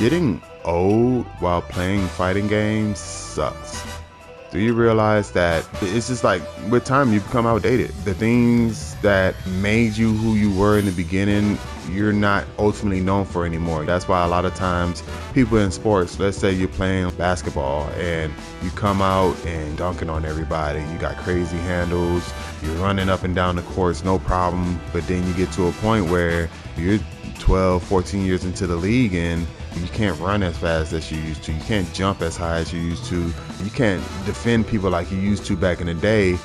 Getting old while playing fighting games sucks. Do you realize that it's just like with time you become outdated? The things that made you who you were in the beginning, you're not ultimately known for anymore. That's why a lot of times people in sports, let's say you're playing basketball and you come out and dunking on everybody. You got crazy handles, you're running up and down the courts, no problem. But then you get to a point where you're 12, 14 years into the league and you can't run as fast as you used to. You can't jump as high as you used to. You can't defend people like you used to back in the day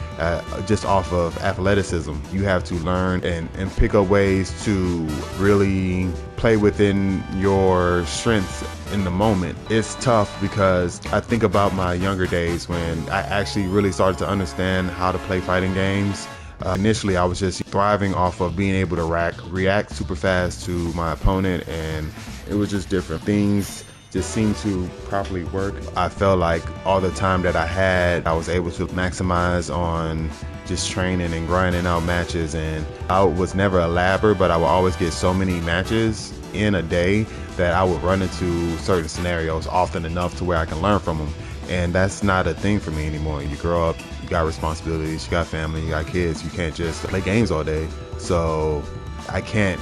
just off of athleticism. You have to learn and pick up ways to really play within your strengths in the moment. It's tough because I think about my younger days when I actually really started to understand how to play fighting games. Initially, I was just thriving off of being able to react super fast to my opponent, and it was just different. Things just seemed to properly work. I felt like all the time that I had, I was able to maximize on just training and grinding out matches. And I was never a labber, but I would always get so many matches in a day that I would run into certain scenarios often enough to where I can learn from them. And that's not a thing for me anymore. You grow up, you got responsibilities, you got family, you got kids. You can't just play games all day. So I can't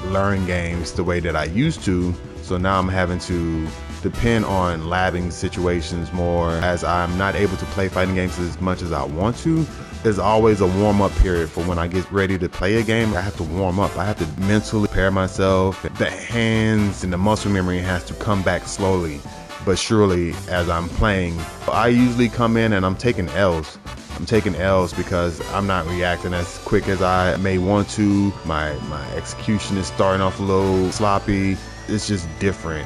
learn games the way that I used to. So now I'm having to depend on labbing situations more, as I'm not able to play fighting games as much as I want to. There's always a warm-up period for when I get ready to play a game. I have to warm up. I have to mentally prepare myself. The hands and the muscle memory has to come back slowly but surely as I'm playing. I usually come in and I'm taking L's. I'm taking L's because I'm not reacting as quick as I may want to. My execution is starting off a little sloppy. It's just different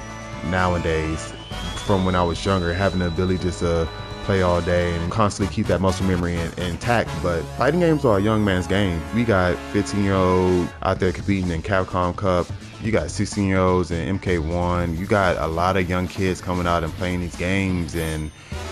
nowadays from when I was younger, having the ability just to play all day and constantly keep that muscle memory intact. But fighting games are a young man's game. We got 15-year-olds out there competing in Capcom Cup. You got 16-year-olds in MK1. You got a lot of young kids coming out and playing these games and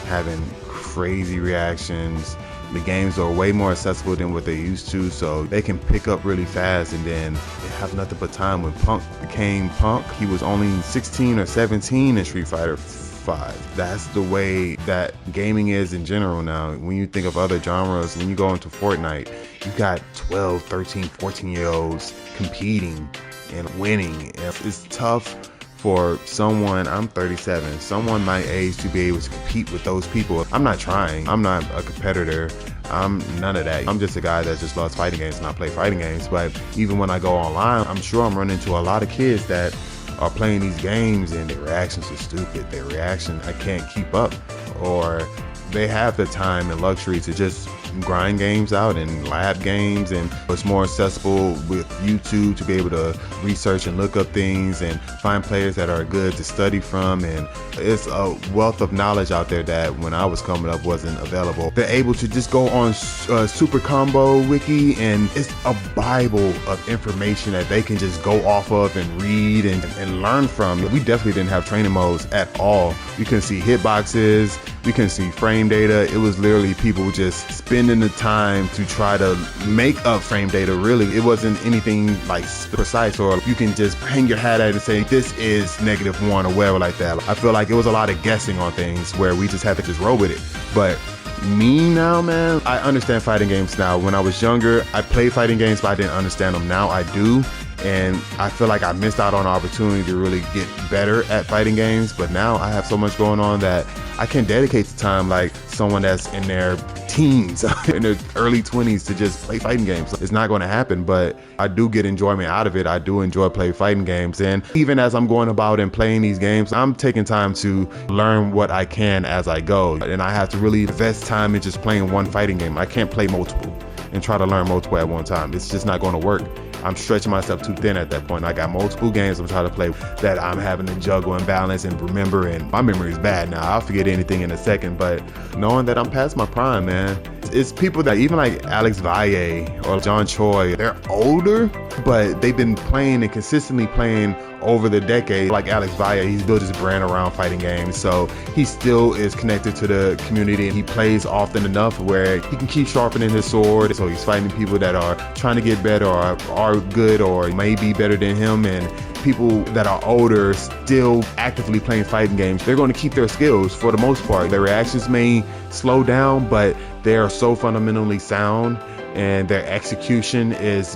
having crazy reactions. The games are way more accessible than what they used to, so they can pick up really fast, and then they have nothing but time. When Punk became Punk, he was only 16 or 17 in Street Fighter 5. That's the way that gaming is in general now. When you think of other genres, when you go into Fortnite, you got 12, 13, 14-year-olds competing and winning. It's tough for someone, I'm 37, someone my age to be able to compete with those people. I'm not trying. I'm not a competitor. I'm none of that. I'm just a guy that just loves fighting games and I play fighting games. But even when I go online, I'm sure I'm running into a lot of kids that are playing these games and their reactions are stupid. Their reaction, I can't keep up. Or they have the time and luxury to just grind games out and lab games, and it's more accessible with YouTube to be able to research and look up things and find players that are good to study from. And it's a wealth of knowledge out there that when I was coming up wasn't available. They're able to just go on Super Combo Wiki, and it's a bible of information that they can just go off of and read and learn from. We definitely didn't have training modes at all. We couldn't see hitboxes, we couldn't see frame data. It was literally people just spending the time to try to make up frame data. Really, it wasn't anything like precise, or you can just hang your hat at it and say this is -1 or whatever like that. I feel like it was a lot of guessing on things where we just had to just roll with it. But me now, man, I understand fighting games now. When I was younger, I played fighting games, but I didn't understand them. Now I do. And I feel like I missed out on an opportunity to really get better at fighting games. But now I have so much going on that I can dedicate the time like someone that's in their teens, in their early 20s, to just play fighting games. It's not going to happen, but I do get enjoyment out of it. I do enjoy playing fighting games. And even as I'm going about and playing these games, I'm taking time to learn what I can as I go. And I have to really invest time in just playing one fighting game. I can't play multiple and try to learn multiple at one time. It's just not going to work. I'm stretching myself too thin at that point. I got multiple games I'm trying to play that I'm having to juggle and balance and remember, and my memory is bad now. I'll forget anything in a second, but knowing that I'm past my prime, man. It's people that even like Alex Valle or John Choi, they're older, but they've been playing and consistently playing over the decade. Like Alex Valle, he's built his brand around fighting games, so he still is connected to the community, and he plays often enough where he can keep sharpening his sword. So he's fighting people that are trying to get better or are good or maybe better than him, and people that are older still actively playing fighting games, they're going to keep their skills for the most part. Their reactions may slow down, but they are so fundamentally sound, and their execution is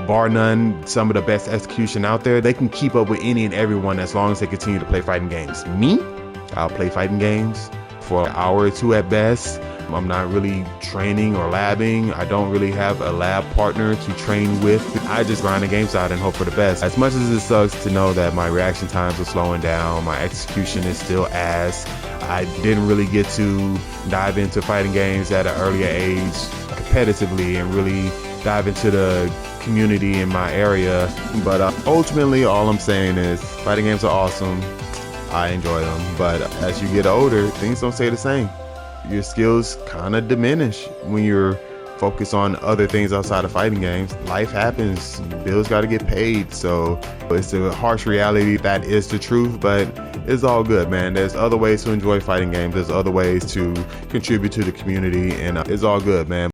bar none some of the best execution out there. They can keep up with any and everyone as long as they continue to play fighting games. Me, I'll play fighting games for an hour or two at best. I'm not really training or labbing. I don't really have a lab partner to train with. I just grind the games out and hope for the best. As much as it sucks to know that my reaction times are slowing down, my execution is still ass. I didn't really get to dive into fighting games at an earlier age competitively and really dive into the community in my area. But ultimately, all I'm saying is fighting games are awesome. I enjoy them. But as you get older, things don't stay the same. Your skills kind of diminish when you're focused on other things outside of fighting games. Life happens, bills got to get paid, so it's a harsh reality. That is the truth, but it's all good, man. There's other ways to enjoy fighting games. There's other ways to contribute to the community, and it's all good, man.